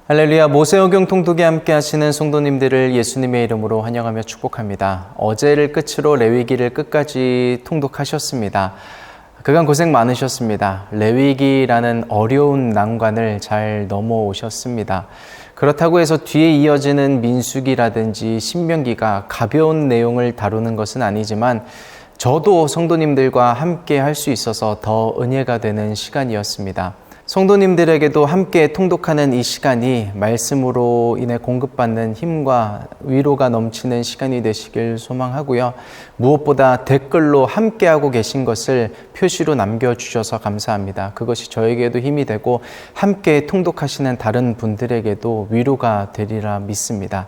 할렐루야. 모세오경 통독에 함께 하시는 성도님들을 예수님의 이름으로 환영하며 축복합니다. 어제를 끝으로 레위기를 끝까지 통독하셨습니다. 그간 고생 많으셨습니다. 레위기라는 어려운 난관을 잘 넘어오셨습니다. 그렇다고 해서 뒤에 이어지는 민수기라든지 신명기가 가벼운 내용을 다루는 것은 아니지만 저도 성도님들과 함께 할 수 있어서 더 은혜가 되는 시간이었습니다. 성도님들에게도 함께 통독하는 이 시간이 말씀으로 인해 공급받는 힘과 위로가 넘치는 시간이 되시길 소망하고요. 무엇보다 댓글로 함께하고 계신 것을 표시로 남겨주셔서 감사합니다. 그것이 저에게도 힘이 되고 함께 통독하시는 다른 분들에게도 위로가 되리라 믿습니다.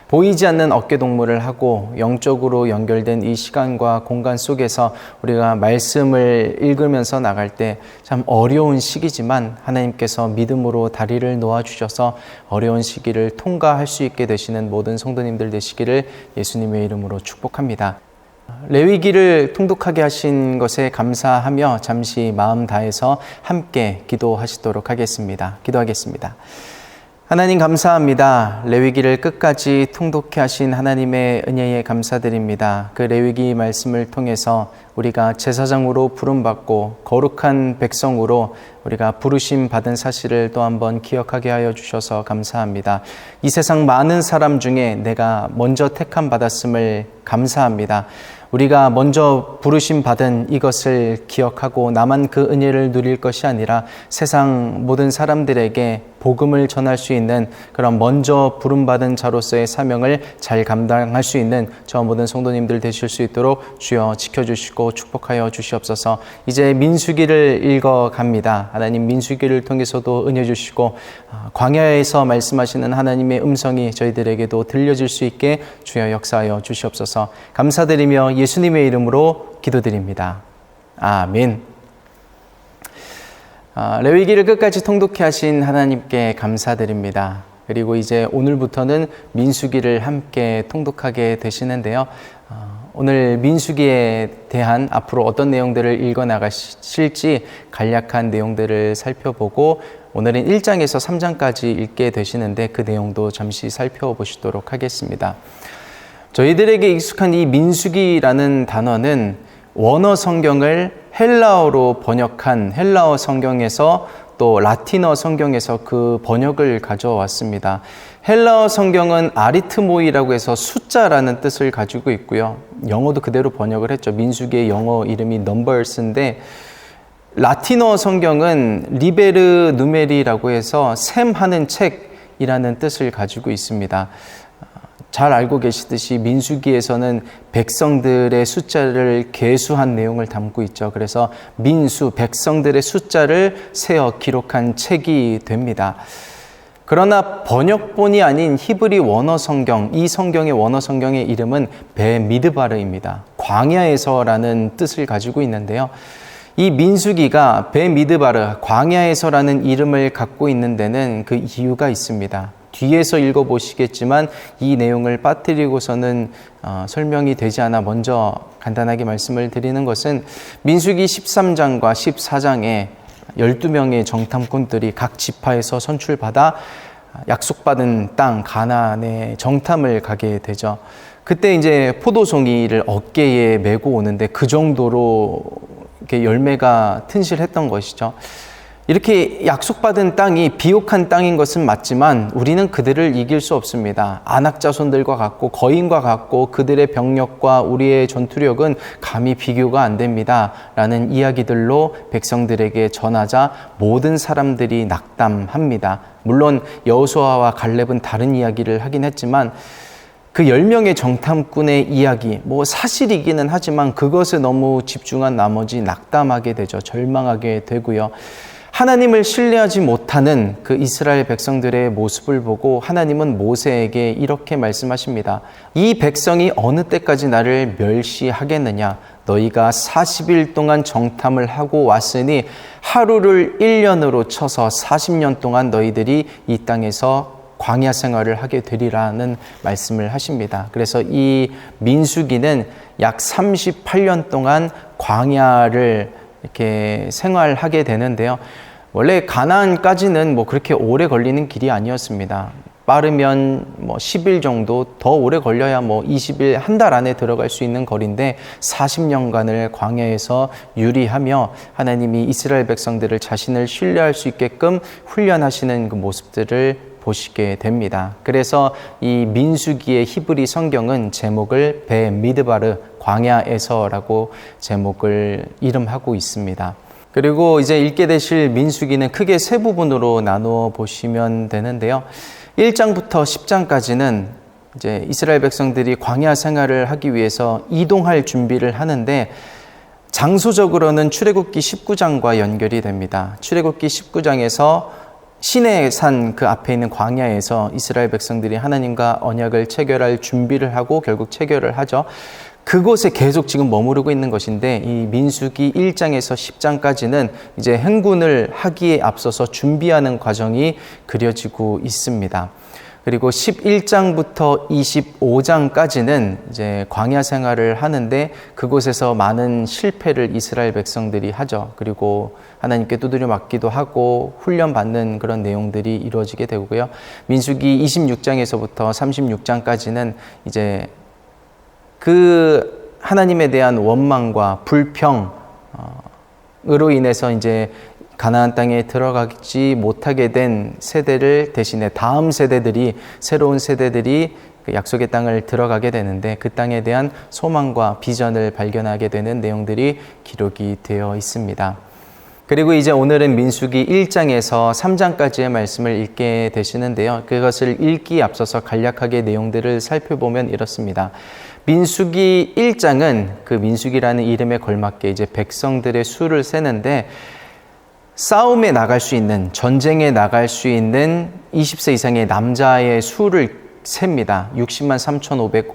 보이지 않는 어깨동무를 하고 영적으로 연결된 이 시간과 공간 속에서 우리가 말씀을 읽으면서 나갈 때 참 어려운 시기지만 하나님께서 믿음으로 다리를 놓아주셔서 어려운 시기를 통과할 수 있게 되시는 모든 성도님들 되시기를 예수님의 이름으로 축복합니다. 레위기를 통독하게 하신 것에 감사하며 잠시 마음 다해서 함께 기도하시도록 하겠습니다. 기도하겠습니다. 하나님 감사합니다. 레위기를 끝까지 통독해 하신 하나님의 은혜에 감사드립니다. 그 레위기 말씀을 통해서 우리가 제사장으로 부름받고 거룩한 백성으로 우리가 부르심 받은 사실을 또 한번 기억하게 하여 주셔서 감사합니다. 이 세상 많은 사람 중에 내가 먼저 택함 받았음을 감사합니다. 우리가 먼저 부르심 받은 이것을 기억하고 나만 그 은혜를 누릴 것이 아니라 세상 모든 사람들에게 복음을 전할 수 있는 그런 먼저 부름받은 자로서의 사명을 잘 감당할 수 있는 저 모든 성도님들 되실 수 있도록 주여 지켜주시고 축복하여 주시옵소서. 이제 민수기를 읽어갑니다. 하나님 민수기를 통해서도 은혜 주시고 광야에서 말씀하시는 하나님의 음성이 저희들에게도 들려질 수 있게 주여 역사하여 주시옵소서. 감사드리며 예수님의 이름으로 기도드립니다. 아멘. 레위기를 끝까지 통독해 하신 하나님께 감사드립니다. 그리고 이제 오늘부터는 민수기를 함께 통독하게 되시는데요. 오늘 민수기에 대한 앞으로 어떤 내용들을 읽어나가실지 간략한 내용들을 살펴보고 오늘은 1장에서 3장까지 읽게 되시는데 그 내용도 잠시 살펴보시도록 하겠습니다. 저희들에게 익숙한 이 민수기라는 단어는 원어 성경을 헬라어로 번역한 헬라어 성경에서 또 라틴어 성경에서 그 번역을 가져왔습니다. 헬라어 성경은 아리트모이라고 해서 숫자라는 뜻을 가지고 있고요. 영어도 그대로 번역을 했죠. 민수기의 영어 이름이 넘버스인데 라틴어 성경은 리베르 누메리라고 해서 셈하는 책이라는 뜻을 가지고 있습니다. 잘 알고 계시듯이 민수기에서는 백성들의 숫자를 계수한 내용을 담고 있죠. 그래서 민수, 백성들의 숫자를 세어 기록한 책이 됩니다. 그러나 번역본이 아닌 히브리 원어 성경, 이 성경의 원어 성경의 이름은 베미드바르입니다. 광야에서라는 뜻을 가지고 있는데요. 이 민수기가 베미드바르, 광야에서라는 이름을 갖고 있는 데는 그 이유가 있습니다. 뒤에서 읽어보시겠지만 이 내용을 빠뜨리고서는 설명이 되지 않아 먼저 간단하게 말씀을 드리는 것은 민수기 13장과 14장에 12명의 정탐꾼들이 각 지파에서 선출받아 약속받은 땅 가나안의 정탐을 가게 되죠. 그때 이제 포도송이를 어깨에 메고 오는데 그 정도로 이렇게 열매가 튼실했던 것이죠. 이렇게 약속받은 땅이 비옥한 땅인 것은 맞지만 우리는 그들을 이길 수 없습니다. 아낙 자손들과 같고 거인과 같고 그들의 병력과 우리의 전투력은 감히 비교가 안 됩니다. 라는 이야기들로 백성들에게 전하자 모든 사람들이 낙담합니다. 물론 여호수아와 갈렙은 다른 이야기를 하긴 했지만 그 10명의 정탐꾼의 이야기, 사실이기는 하지만 그것에 너무 집중한 나머지 낙담하게 되죠. 절망하게 되고요. 하나님을 신뢰하지 못하는 그 이스라엘 백성들의 모습을 보고 하나님은 모세에게 이렇게 말씀하십니다. 이 백성이 어느 때까지 나를 멸시하겠느냐? 너희가 40일 동안 정탐을 하고 왔으니 하루를 1년으로 쳐서 40년 동안 너희들이 이 땅에서 광야 생활을 하게 되리라는 말씀을 하십니다. 그래서 이 민수기는 약 38년 동안 광야를 이렇게 생활하게 되는데요. 원래 가나안까지는 뭐 그렇게 오래 걸리는 길이 아니었습니다. 빠르면 뭐 10일 정도, 더 오래 걸려야 뭐 20일, 한 달 안에 들어갈 수 있는 거리인데 40년간을 광야에서 유리하며 하나님이 이스라엘 백성들을 자신을 신뢰할 수 있게끔 훈련하시는 그 모습들을 보시게 됩니다. 그래서 이 민수기의 히브리 성경은 제목을 베미드바르, 광야에서라고 제목을 이름하고 있습니다. 그리고 이제 읽게 되실 민수기는 크게 세 부분으로 나누어 보시면 되는데요. 1장부터 10장까지는 이제 이스라엘 백성들이 광야 생활을 하기 위해서 이동할 준비를 하는데 장소적으로는 출애굽기 19장과 연결이 됩니다. 출애굽기 19장에서 시내산 그 앞에 있는 광야에서 이스라엘 백성들이 하나님과 언약을 체결할 준비를 하고 결국 체결을 하죠. 그곳에 계속 지금 머무르고 있는 것인데 이 민수기 1장에서 10장까지는 이제 행군을 하기에 앞서서 준비하는 과정이 그려지고 있습니다. 그리고 11장부터 25장까지는 이제 광야 생활을 하는데 그곳에서 많은 실패를 이스라엘 백성들이 하죠. 그리고 하나님께 두드려 맞기도 하고 훈련받는 그런 내용들이 이루어지게 되고요. 민수기 26장에서부터 36장까지는 이제 그 하나님에 대한 원망과 불평으로 인해서 이제 가나안 땅에 들어가지 못하게 된 세대를 대신에 다음 세대들이, 새로운 세대들이 그 약속의 땅을 들어가게 되는데 그 땅에 대한 소망과 비전을 발견하게 되는 내용들이 기록이 되어 있습니다. 그리고 이제 오늘은 민수기 1장에서 3장까지의 말씀을 읽게 되시는데요. 그것을 읽기에 앞서서 간략하게 내용들을 살펴보면 이렇습니다. 민수기 1장은 그 민수기라는 이름에 걸맞게 이제 백성들의 수를 세는데 싸움에 나갈 수 있는, 전쟁에 나갈 수 있는 20세 이상의 남자의 수를 셉니다. 60만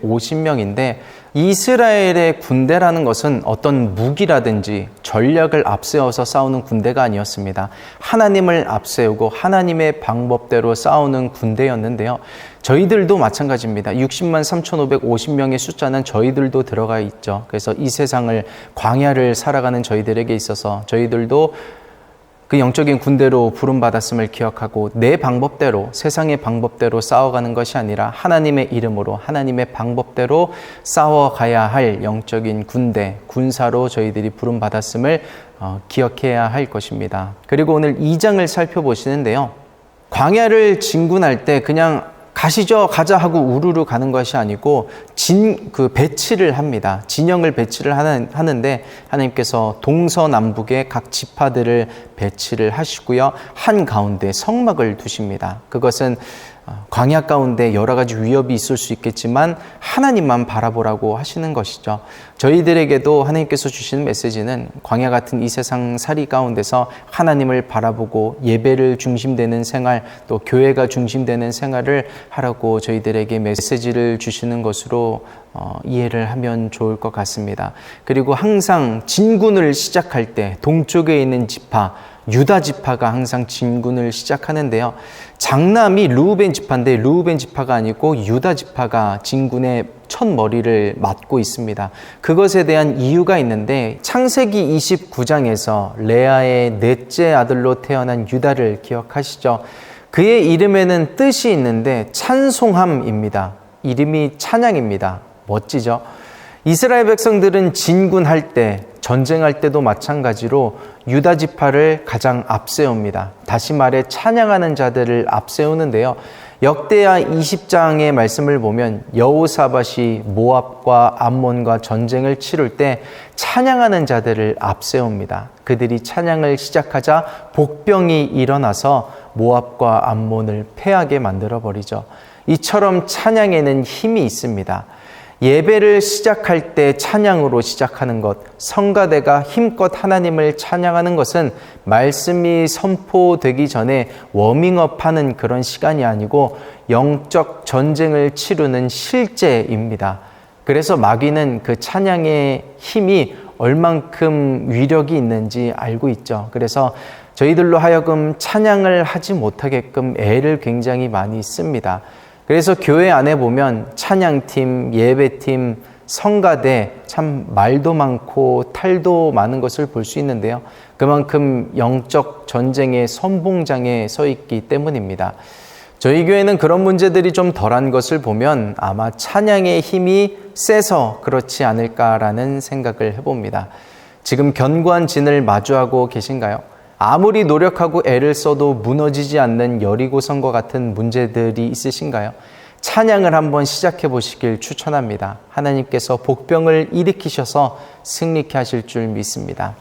3,550명인데 이스라엘의 군대라는 것은 어떤 무기라든지 전략을 앞세워서 싸우는 군대가 아니었습니다. 하나님을 앞세우고 하나님의 방법대로 싸우는 군대였는데요. 저희들도 마찬가지입니다. 60만 3,550명의 숫자는 저희들도 들어가 있죠. 그래서 이 세상을, 광야를 살아가는 저희들에게 있어서 저희들도 그 영적인 군대로 부름받았음을 기억하고 내 방법대로, 세상의 방법대로 싸워가는 것이 아니라 하나님의 이름으로 하나님의 방법대로 싸워가야 할 영적인 군대, 군사로 저희들이 부름받았음을 기억해야 할 것입니다. 그리고 오늘 2장을 살펴보시는데요. 광야를 진군할 때 그냥 가시죠, 가자 하고 우르르 가는 것이 아니고 배치를 합니다. 진영을 배치를 하는데 하나님께서 동서남북의 각 지파들을 배치를 하시고요. 한가운데 성막을 두십니다. 그것은 광야 가운데 여러 가지 위협이 있을 수 있겠지만 하나님만 바라보라고 하시는 것이죠. 저희들에게도 하나님께서 주시는 메시지는 광야 같은 이 세상 살이 가운데서 하나님을 바라보고 예배를 중심되는 생활, 또 교회가 중심되는 생활을 하라고 저희들에게 메시지를 주시는 것으로 이해를 하면 좋을 것 같습니다. 그리고 항상 진군을 시작할 때 동쪽에 있는 지파, 유다 지파가 항상 진군을 시작하는데요. 장남이 르우벤 지파인데 르우벤 지파가 아니고 유다 지파가 진군의 첫 머리를 맡고 있습니다. 그것에 대한 이유가 있는데 창세기 29장에서 레아의 넷째 아들로 태어난 유다를 기억하시죠? 그의 이름에는 뜻이 있는데 찬송함입니다. 이름이 찬양입니다. 멋지죠? 이스라엘 백성들은 진군할 때, 전쟁할 때도 마찬가지로 유다 지파를 가장 앞세웁니다. 다시 말해 찬양하는 자들을 앞세우는데요. 역대하 20장의 말씀을 보면 여호사밧이 모압과 암몬과 전쟁을 치를 때 찬양하는 자들을 앞세웁니다. 그들이 찬양을 시작하자 복병이 일어나서 모압과 암몬을 패하게 만들어버리죠. 이처럼 찬양에는 힘이 있습니다. 예배를 시작할 때 찬양으로 시작하는 것, 성가대가 힘껏 하나님을 찬양하는 것은 말씀이 선포되기 전에 워밍업하는 그런 시간이 아니고 영적 전쟁을 치르는 실제입니다. 그래서 마귀는 그 찬양의 힘이 얼만큼 위력이 있는지 알고 있죠. 그래서 저희들로 하여금 찬양을 하지 못하게끔 애를 굉장히 많이 씁니다. 그래서 교회 안에 보면 찬양팀, 예배팀, 성가대 참 말도 많고 탈도 많은 것을 볼 수 있는데요. 그만큼 영적 전쟁의 선봉장에 서 있기 때문입니다. 저희 교회는 그런 문제들이 좀 덜한 것을 보면 아마 찬양의 힘이 세서 그렇지 않을까라는 생각을 해봅니다. 지금 견고한 진을 마주하고 계신가요? 아무리 노력하고 애를 써도 무너지지 않는 여리고성과 같은 문제들이 있으신가요? 찬양을 한번 시작해 보시길 추천합니다. 하나님께서 복병을 일으키셔서 승리케 하실 줄 믿습니다.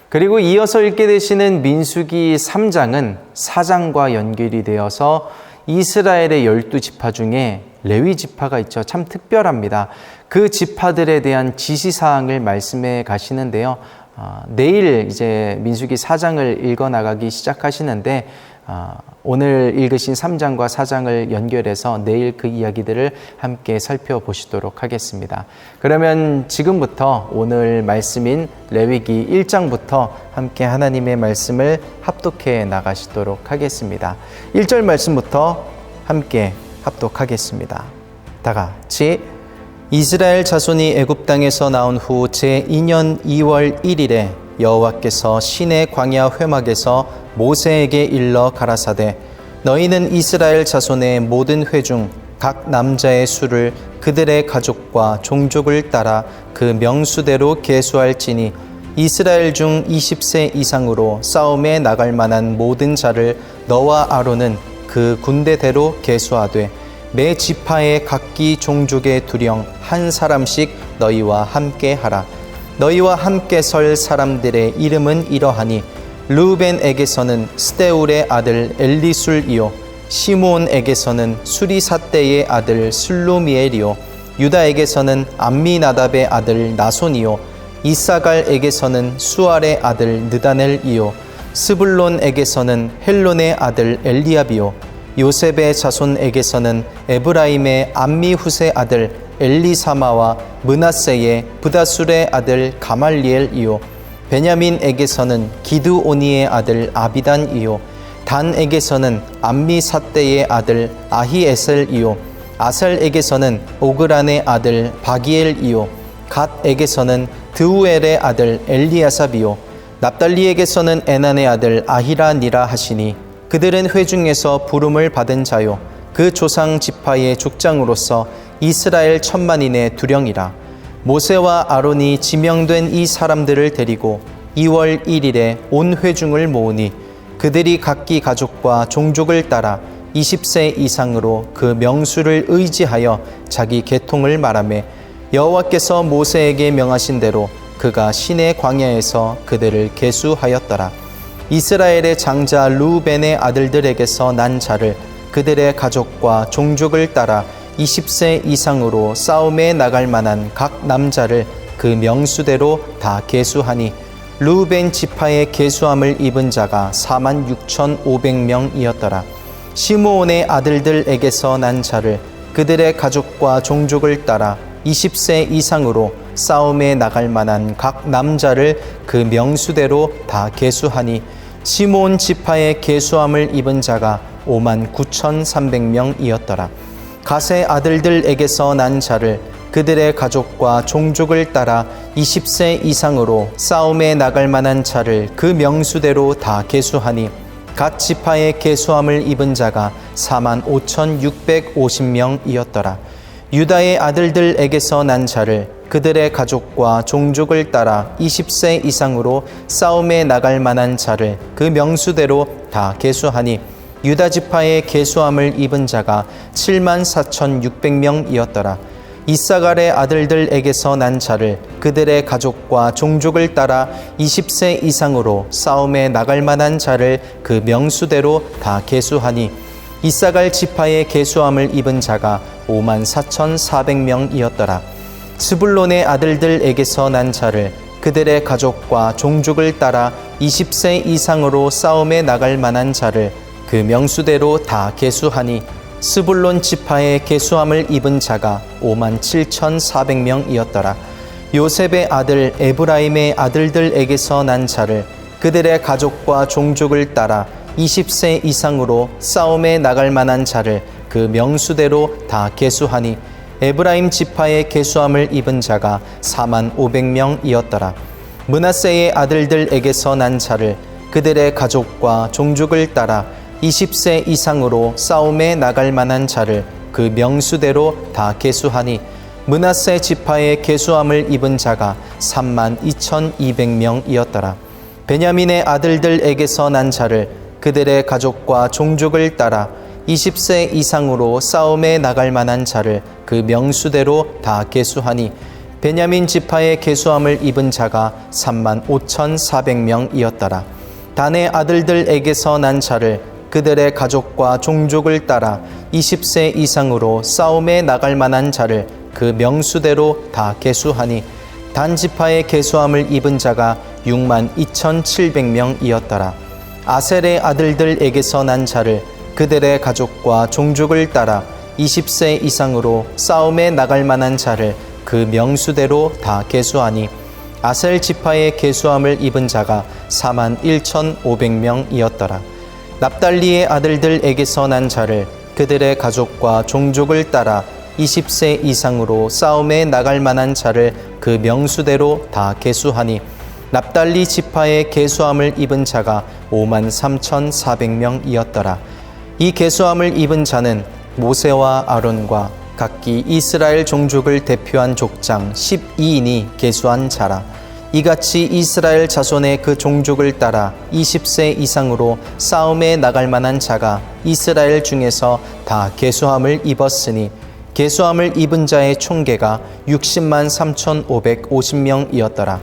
그리고 이어서 읽게 되시는 민수기 3장은 4장과 연결이 되어서 이스라엘의 12지파 중에 레위 지파가 있죠. 참 특별합니다. 그 지파들에 대한 지시사항을 말씀해 가시는데요. 내일 이제 민수기 4장을 읽어 나가기 시작하시는데 오늘 읽으신 3장과 4장을 연결해서 내일 그 이야기들을 함께 살펴보시도록 하겠습니다. 그러면 지금부터 오늘 말씀인 레위기 1장부터 함께 하나님의 말씀을 합독해 나가시도록 하겠습니다. 1절 말씀부터 함께 합독하겠습니다. 다 같이 이스라엘 자손이 애굽 땅에서 나온 후 제2년 2월 1일에 여호와께서 시내 광야 회막에서 모세에게 일러 가라사대 너희는 이스라엘 자손의 모든 회 중 각 남자의 수를 그들의 가족과 종족을 따라 그 명수대로 계수할지니 이스라엘 중 20세 이상으로 싸움에 나갈 만한 모든 자를 너와 아론은 그 군대대로 계수하되 매 지파의 각기 종족의 두령 한 사람씩 너희와 함께 하라. 너희와 함께 설 사람들의 이름은 이러하니 르우벤에게서는 스데울의 아들 엘리술이요 시므온에게서는 수리삿대의 아들 슬로미엘이요 유다에게서는 암미나답의 아들 나손이요 이사갈에게서는 수알의 아들 느다넬이요 스불론에게서는 헬론의 아들 엘리압이요 요셉의 자손에게서는 에브라임의 암미후세 아들 엘리사마와 므낫세의 부다술의 아들 가말리엘이요 베냐민에게서는 기드오니의 아들 아비단이요 단에게서는 암미삿대의 아들 아히에셀이요 아셀에게서는 오그란의 아들 바기엘이요 갓에게서는 드우엘의 아들 엘리아삽이요 납달리에게서는 에난의 아들 아히라니라 하시니 그들은 회중에서 부름을 받은 자요 그 조상 지파의 족장으로서 이스라엘 1000만인의 두령이라. 모세와 아론이 지명된 이 사람들을 데리고 2월 1일에 온 회중을 모으니 그들이 각기 가족과 종족을 따라 20세 이상으로 그 명수를 의지하여 자기 계통을 말하며 여호와께서 모세에게 명하신 대로 그가 시내 광야에서 그들을 계수하였더라. 이스라엘의 장자 르우벤의 아들들에게서 난 자를 그들의 가족과 종족을 따라 20세 이상으로 싸움에 나갈 만한 각 남자를 그 명수대로 다 계수하니 르우벤 지파의 계수함을 입은 자가 46,500명이었더라. 시므온의 아들들에게서 난 자를 그들의 가족과 종족을 따라 20세 이상으로 싸움에 나갈 만한 각 남자를 그 명수대로 다 계수하니 시므온 지파의 계수함을 입은 자가 59,300명이었더라. 갓의 아들들에게서 난 자를 그들의 가족과 종족을 따라 20세 이상으로 싸움에 나갈 만한 자를 그 명수대로 다 계수하니 갓 지파의 계수함을 입은 자가 45,650명이었더라. 유다의 아들들에게서 난 자를 그들의 가족과 종족을 따라 20세 이상으로 싸움에 나갈 만한 자를 그 명수대로 다 계수하니 유다 지파의 계수함을 입은 자가 74,600명이었더라. 이사갈의 아들들에게서 난 자를 그들의 가족과 종족을 따라 20세 이상으로 싸움에 나갈 만한 자를 그 명수대로 다 계수하니 이사갈 지파의 계수함을 입은 자가 54,400명이었더라. 스불론의 아들들에게서 난 자를 그들의 가족과 종족을 따라 20세 이상으로 싸움에 나갈 만한 자를 그 명수대로 다 계수하니 스불론 지파의 계수함을 입은 자가 57,400명이었더라. 요셉의 아들 에브라임의 아들들에게서 난 자를 그들의 가족과 종족을 따라 20세 이상으로 싸움에 나갈 만한 자를 그 명수대로 다 계수하니 에브라임 지파의 계수함을 입은 자가 45,000명이었더라. 므낫세의 아들들에게서 난 자를 그들의 가족과 종족을 따라 20세 이상으로 싸움에 나갈 만한 자를 그 명수대로 다 계수하니 므낫세 지파의 계수함을 입은 자가 32,200명이었더라. 베냐민의 아들들에게서 난 자를 그들의 가족과 종족을 따라 20세 이상으로 싸움에 나갈 만한 자를 그 명수대로 다 계수하니 베냐민 지파의 계수함을 입은 자가 35,400명이었더라. 단의 아들들에게서 난 자를 그들의 가족과 종족을 따라 20세 이상으로 싸움에 나갈 만한 자를 그 명수대로 다 계수하니 단 지파의 계수함을 입은 자가 62,700명이었더라. 아셀의 아들들에게서 난 자를 그들의 가족과 종족을 따라 20세 이상으로 싸움에 나갈 만한 자를 그 명수대로 다 계수하니 아셀 지파의 계수함을 입은 자가 41,500명이었더라. 납달리의 아들들에게서 난 자를 그들의 가족과 종족을 따라 20세 이상으로 싸움에 나갈 만한 자를 그 명수대로 다 계수하니 납달리 지파의 계수함을 입은 자가 53,400명이었더라. 이 계수함을 입은 자는 모세와 아론과 각기 이스라엘 종족을 대표한 족장 12인이 계수한 자라. 이같이 이스라엘 자손의 그 종족을 따라 20세 이상으로 싸움에 나갈 만한 자가 이스라엘 중에서 다 계수함을 입었으니 계수함을 입은 자의 총계가 603,550명이었더라.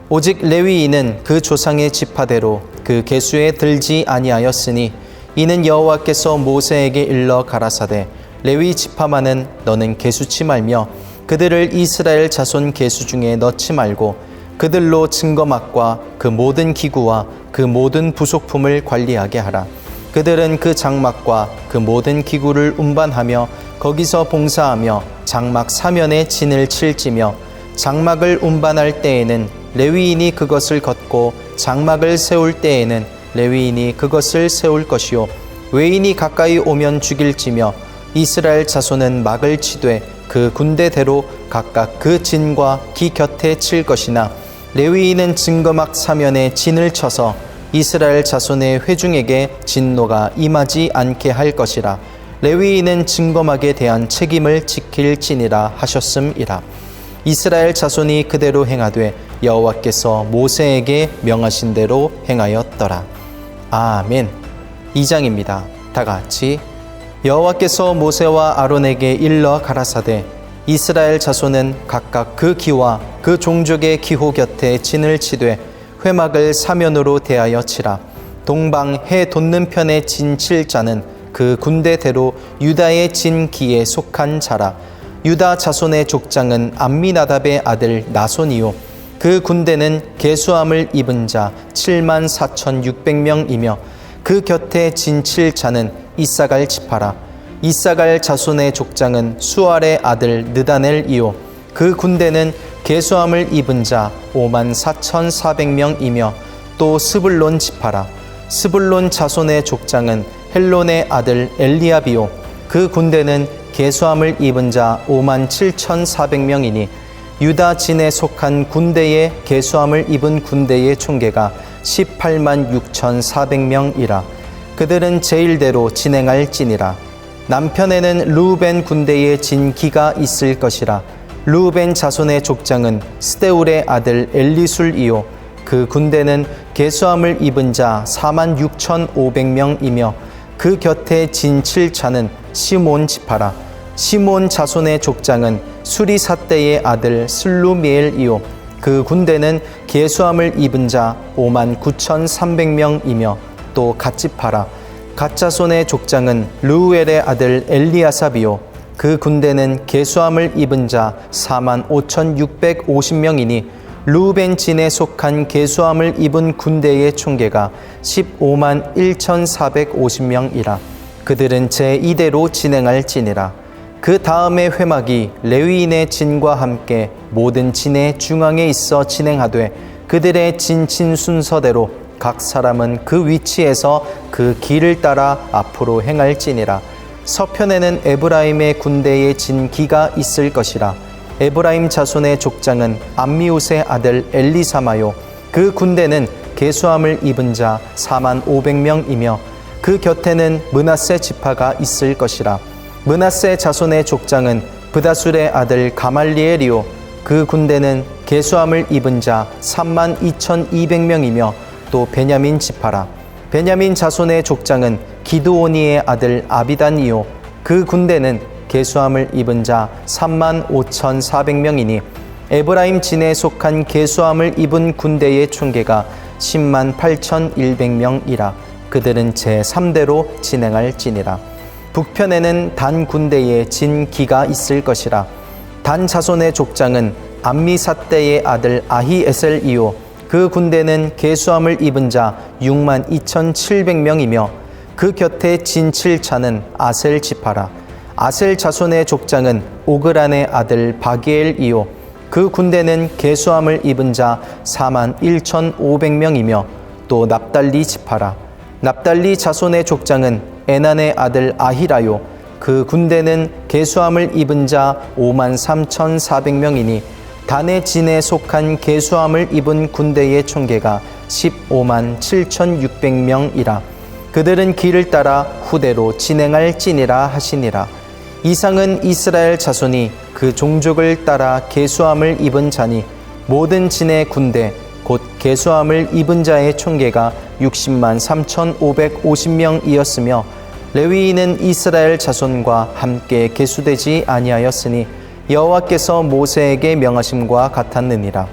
오직 레위인은 그 조상의 지파대로 그 계수에 들지 아니하였으니 이는 여호와께서 모세에게 일러 가라사대 레위 지파만은 너는 계수치 말며 그들을 이스라엘 자손 계수 중에 넣지 말고 그들로 증거막과 그 모든 기구와 그 모든 부속품을 관리하게 하라. 그들은 그 장막과 그 모든 기구를 운반하며 거기서 봉사하며 장막 사면에 진을 칠지며 장막을 운반할 때에는 레위인이 그것을 걷고 장막을 세울 때에는 레위인이 그것을 세울 것이요 외인이 가까이 오면 죽일지며 이스라엘 자손은 막을 치되 그 군대대로 각각 그 진과 기 곁에 칠 것이나 레위인은 증거막 사면에 진을 쳐서 이스라엘 자손의 회중에게 진노가 임하지 않게 할 것이라. 레위인은 증거막에 대한 책임을 지킬지니라 하셨음이라. 이스라엘 자손이 그대로 행하되 여호와께서 모세에게 명하신 대로 행하였더라. 아멘. 2장입니다. 다 같이 여호와께서 모세와 아론에게 일러 가라사대 이스라엘 자손은 각각 그 기와 그 종족의 기호 곁에 진을 치되 회막을 사면으로 대하여 치라. 동방 해 돋는 편에 진 칠 자는 그 군대대로 유다의 진 기에 속한 자라. 유다 자손의 족장은 암미나답의 아들 나손이요 그 군대는 계수함을 입은 자 74,600명이며 그 곁에 진 칠 자는 이사갈 지파라. 이사갈 자손의 족장은 수알의 아들 느다넬이요 그 군대는 계수함을 입은 자 54,400명이며 또 스불론 지파라. 스불론 자손의 족장은 헬론의 아들 엘리압이요 그 군대는 계수함을 입은 자 57,400명이니 유다 진에 속한 군대의 계수함을 입은 군대의 총계가 186,400명이라. 그들은 제일대로 진행할지니라. 남편에는 르우벤 군대의 진기가 있을 것이라. 르우벤 자손의 족장은 스데울의 아들 엘리술이요 그 군대는 계수함을 입은 자 46,500명이며 그 곁에 진 칠 자는 시몬 지파라. 시몬 자손의 족장은 수리사대의 아들 슬루미엘이요 그 군대는 계수함을 입은 자 59,300명이며 또 갓지파라. 갓자손의 족장은 르우엘의 아들 엘리아삽이요 그 군대는 계수함을 입은 자 45,650명이니 르우벤 진에 속한 계수함을 입은 군대의 총계가 151,450명이라. 그들은 제2대로 진행할지니라. 그 다음에 회막이 레위인의 진과 함께 모든 진의 중앙에 있어 진행하되 그들의 진친 순서대로 각 사람은 그 위치에서 그 길을 따라 앞으로 행할지니라. 서편에는 에브라임의 군대에 진 기가 있을 것이라. 에브라임 자손의 족장은 암미옷의 아들 엘리사마요. 그 군대는 계수함을 입은 자 4만 500명이며 그 곁에는 므낫세 지파가 있을 것이라. 므낫세 자손의 족장은 브다술의 아들 가말리엘이요. 그 군대는 계수함을 입은 자 3만 2,200명이며 또 베냐민 지파라. 베냐민 자손의 족장은 기드오니의 아들 아비단이요. 그 군대는 계수함을 입은 자 3만 5,400명이니 에브라임 진에 속한 계수함을 입은 군대의 총계가 10만 8,100명이라. 그들은 제3대로 진행할지니라. 북편에는 단 군대에 진 기가 있을 것이라. 단 자손의 족장은 암미사대의 아들 아히에셀이요. 그 군대는 계수함을 입은 자 6만 2,700명이며 그 곁에 진 7차는 아셀 지파라. 아셀 자손의 족장은 오그란의 아들 바기엘이요. 그 군대는 계수함을 입은 자 4만 1,500명이며 또 납달리 지파라. 납달리 자손의 족장은 에난의 아들 아히라요. 그 군대는 계수함을 입은 자 5만 3,400명이니 단의 진에 속한 계수함을 입은 군대의 총계가 15만 7,600명이라. 그들은 길을 따라 후대로 진행할지니라 하시니라. 이상은 이스라엘 자손이 그 종족을 따라 계수함을 입은 자니 모든 진의 군대 곧 계수함을 입은 자의 총계가 60만 3,550명이었으며 레위인은 이스라엘 자손과 함께 계수되지 아니하였으니 여호와께서 모세에게 명하심과 같았느니라.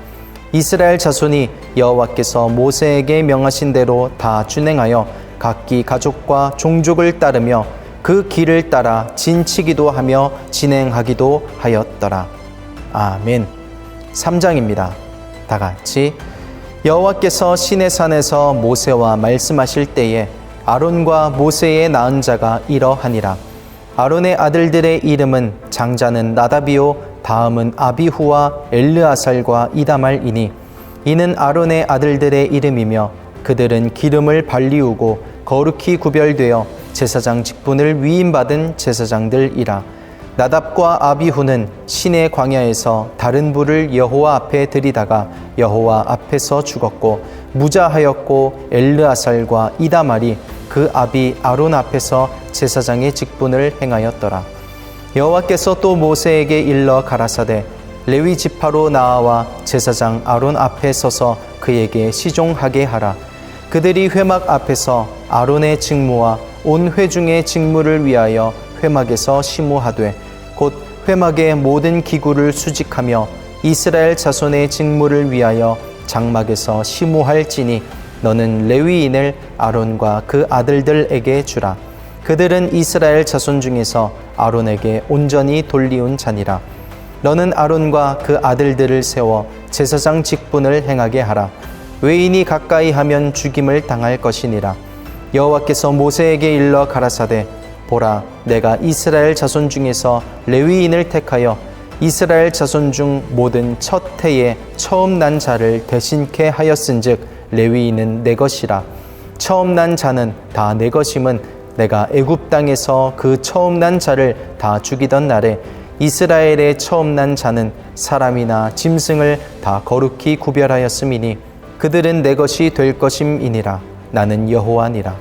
이스라엘 자손이 여호와께서 모세에게 명하신 대로 다 준행하여 각기 가족과 종족을 따르며 그 길을 따라 진치기도 하며 진행하기도 하였더라. 아멘. 3장입니다. 다 같이 여호와께서 시내산에서 모세와 말씀하실 때에 아론과 모세의 낳은 자가 이러하니라. 아론의 아들들의 이름은 장자는 나답이요 다음은 아비후와 엘르아살과 이다말이니 이는 아론의 아들들의 이름이며 그들은 기름을 발리우고 거룩히 구별되어 제사장 직분을 위임받은 제사장들이라. 나답과 아비후는 시내 광야에서 다른 불을 여호와 앞에 들이다가 여호와 앞에서 죽었고 무자하였고 엘르아살과 이다말이 그 아비 아론 앞에서 제사장의 직분을 행하였더라. 여호와께서 또 모세에게 일러 가라사대 레위 지파로 나아와 제사장 아론 앞에 서서 그에게 시종하게 하라. 그들이 회막 앞에서 아론의 직무와 온 회중의 직무를 위하여 회막에서 시무하되 곧 회막의 모든 기구를 수직하며 이스라엘 자손의 직무를 위하여 장막에서 시무할지니 너는 레위인을 아론과 그 아들들에게 주라. 그들은 이스라엘 자손 중에서 아론에게 온전히 돌리운 자니라. 너는 아론과 그 아들들을 세워 제사장 직분을 행하게 하라. 외인이 가까이 하면 죽임을 당할 것이니라. 여호와께서 모세에게 일러 가라사대 보라 내가 이스라엘 자손 중에서 레위인을 택하여 이스라엘 자손 중 모든 첫 해에 처음 난 자를 대신케 하였은즉 레위인은 내 것이라. 처음 난 자는 다 내 것임은 내가 애굽 땅에서 그 처음 난 자를 다 죽이던 날에 이스라엘의 처음 난 자는 사람이나 짐승을 다 거룩히 구별하였음이니 그들은 내 것이 될 것임이니라. 나는 여호와니라.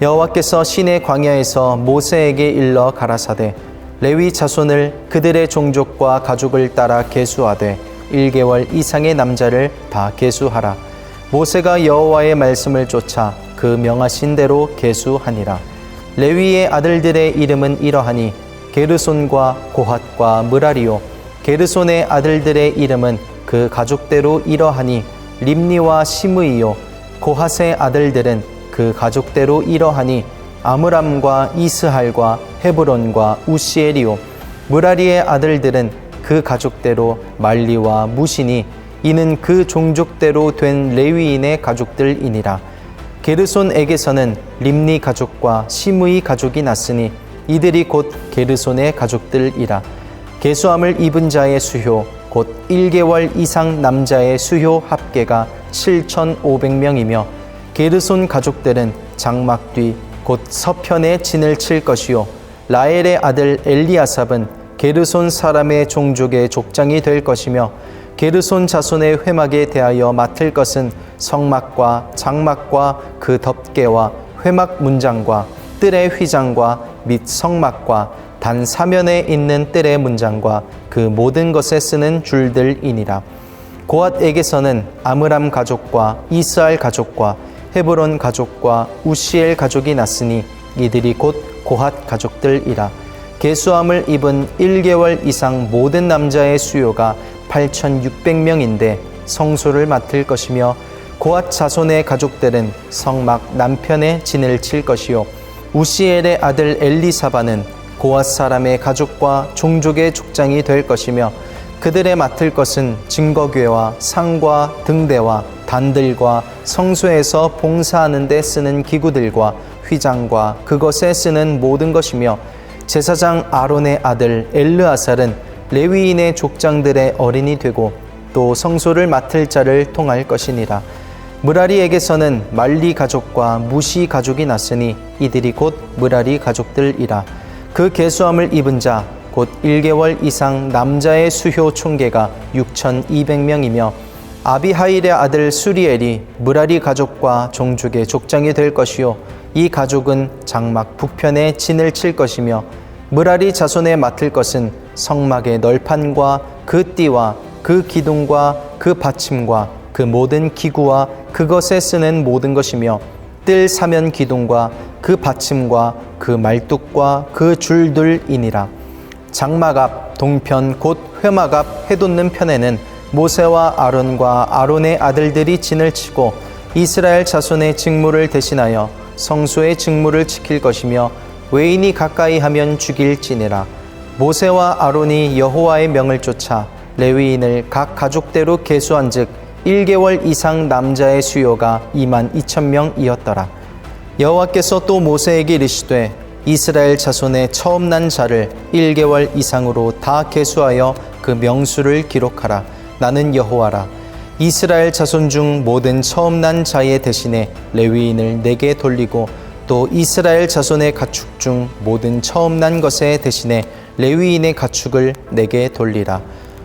여호와께서 시내 광야에서 모세에게 일러 가라사대 레위 자손을 그들의 종족과 가족을 따라 계수하되 1개월 이상의 남자를 다 계수하라. 모세가 여호와의 말씀을 쫓아 그 명하신 대로 계수하니라. 레위의 아들들의 이름은 이러하니 게르손과 고핫과 므라리요. 게르손의 아들들의 이름은 그 가족대로 이러하니 림니와 시므이요. 고핫의 아들들은 그 가족대로 이러하니 아므람과 이스할과 헤브론과 우시엘이요. 므라리의 아들들은 그 가족대로 말리와 무시니 이는 그 종족대로 된 레위인의 가족들이니라. 게르손에게서는 림니 가족과 시므이 가족이 났으니 이들이 곧 게르손의 가족들이라. 계수함을 입은 자의 수효 곧 1개월 이상 남자의 수효 합계가 7,500명이며 게르손 가족들은 장막 뒤 곧 서편에 진을 칠 것이요 라엘의 아들 엘리아삽은 게르손 사람의 종족의 족장이 될 것이며 게르손 자손의 회막에 대하여 맡을 것은 성막과 장막과 그 덮개와 회막 문장과 뜰의 휘장과 및 성막과 단 사면에 있는 뜰의 문장과 그 모든 것에 쓰는 줄들이니라. 고앗에게서는 아므람 가족과 이스알 가족과 헤브론 가족과 우시엘 가족이 났으니 이들이 곧 고앗 가족들이라. 계수함을 입은 1개월 이상 모든 남자의 수요가 8,600명인데 성소를 맡을 것이며 고앗 자손의 가족들은 성막 남편에 진을 칠 것이요 우시엘의 아들 엘리사바는 고앗 사람의 가족과 종족의 족장이 될 것이며 그들의 맡을 것은 증거궤와 상과 등대와 단들과 성소에서 봉사하는 데 쓰는 기구들과 휘장과 그것에 쓰는 모든 것이며 제사장 아론의 아들 엘르아살은 레위인의 족장들의 어린이 되고 또 성소를 맡을 자를 통할 것이니라. 므라리에게서는 말리 가족과 무시 가족이 났으니 이들이 곧 므라리 가족들이라. 그 계수함을 입은 자 곧 1개월 이상 남자의 수효 총계가 6,200명이며 아비하일의 아들 수리엘이 므라리 가족과 종족의 족장이 될 것이요 이 가족은 장막 북편에 진을 칠 것이며 므라리 자손에 맡을 것은 성막의 널판과 그 띠와 그 기둥과 그 받침과 그 모든 기구와 그것에 쓰는 모든 것이며 뜰 사면 기둥과 그 받침과 그 말뚝과 그 줄들이니라. 장막 앞 동편 곧 회막 앞 해돋는 편에는 모세와 아론과 아론의 아들들이 진을 치고 이스라엘 자손의 직무를 대신하여 성소의 직무를 지킬 것이며 외인이 가까이 하면 죽일지니라. 모세와 아론이 여호와의 명을 쫓아 레위인을 각 가족대로 계수한즉 1개월 이상 남자의 수요가 22,000명이었더라. 여호와께서 또 모세에게 이르시되 이스라엘 자손의 처음 난 자를 1개월 이상으로 다 계수하여 그 명수를 기록하라. 나는 여호와라. 이스라엘 자손 중 모든 처음 난 자의 대신에 레위인을 내게 돌리고 또 이스라엘 자손의 가축 중 모든 처음 난 것에 대신에 레위인의 가축을 내게 돌리라.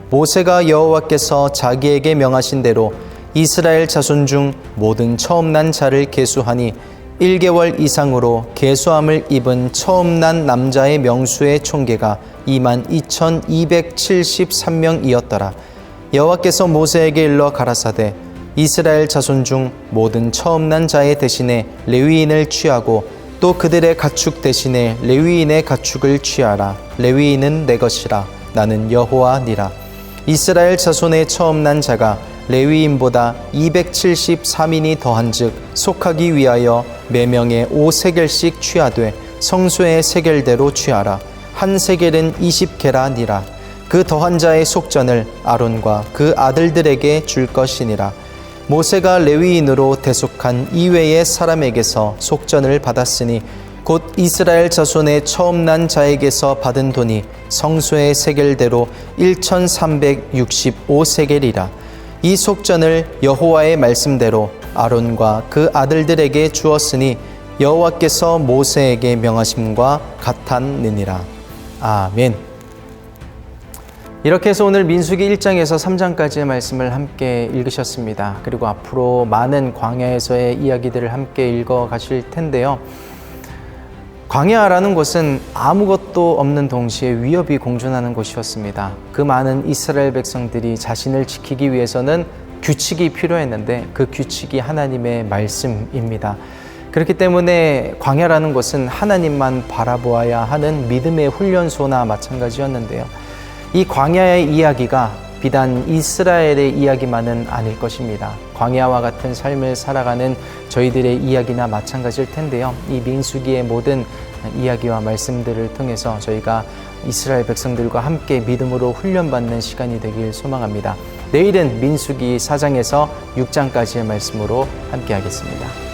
모세가 여호와께서 자기에게 명하신 대로 이스라엘 자손 중 모든 처음 난 자를 계수하니 1개월 이상으로 계수함을 입은 처음 난 남자의 명수의 총계가 22,273명이었더라. 여호와께서 모세에게 일러 가라사대 이스라엘 자손 중 모든 처음 난 자의 대신에 레위인을 취하고 또 그들의 가축 대신에 레위인의 가축을 취하라. 레위인은 내 것이라. 나는 여호와니라. 이스라엘 자손의 처음 난 자가 레위인보다 273인이 더한즉 속하기 위하여 매명에 5세겔씩 취하되 성소의 세겔대로 취하라. 한 세겔은 20게라니라. 그 더한 자의 속전을 아론과 그 아들들에게 줄 것이니라. 모세가 레위인으로 대속한 이외의 사람에게서 속전을 받았으니 곧 이스라엘 자손의 처음 난 자에게서 받은 돈이 성소의 세겔대로 1,365세겔이라. 이 속전을 여호와의 말씀대로 아론과 그 아들들에게 주었으니 여호와께서 모세에게 명하심과 같았느니라. 아멘. 이렇게 해서 오늘 민수기 1장에서 3장까지의 말씀을 함께 읽으셨습니다. 그리고 앞으로 많은 광야에서의 이야기들을 함께 읽어 가실 텐데요. 광야라는 곳은 아무것도 없는 동시에 위협이 공존하는 곳이었습니다. 그 많은 이스라엘 백성들이 자신을 지키기 위해서는 규칙이 필요했는데 그 규칙이 하나님의 말씀입니다. 그렇기 때문에 광야라는 곳은 하나님만 바라보아야 하는 믿음의 훈련소나 마찬가지였는데요. 이 광야의 이야기가 비단 이스라엘의 이야기만은 아닐 것입니다. 광야와 같은 삶을 살아가는 저희들의 이야기나 마찬가지일 텐데요. 이 민수기의 모든 이야기와 말씀들을 통해서 저희가 이스라엘 백성들과 함께 믿음으로 훈련받는 시간이 되길 소망합니다. 내일은 민수기 4장에서 6장까지의 말씀으로 함께 하겠습니다.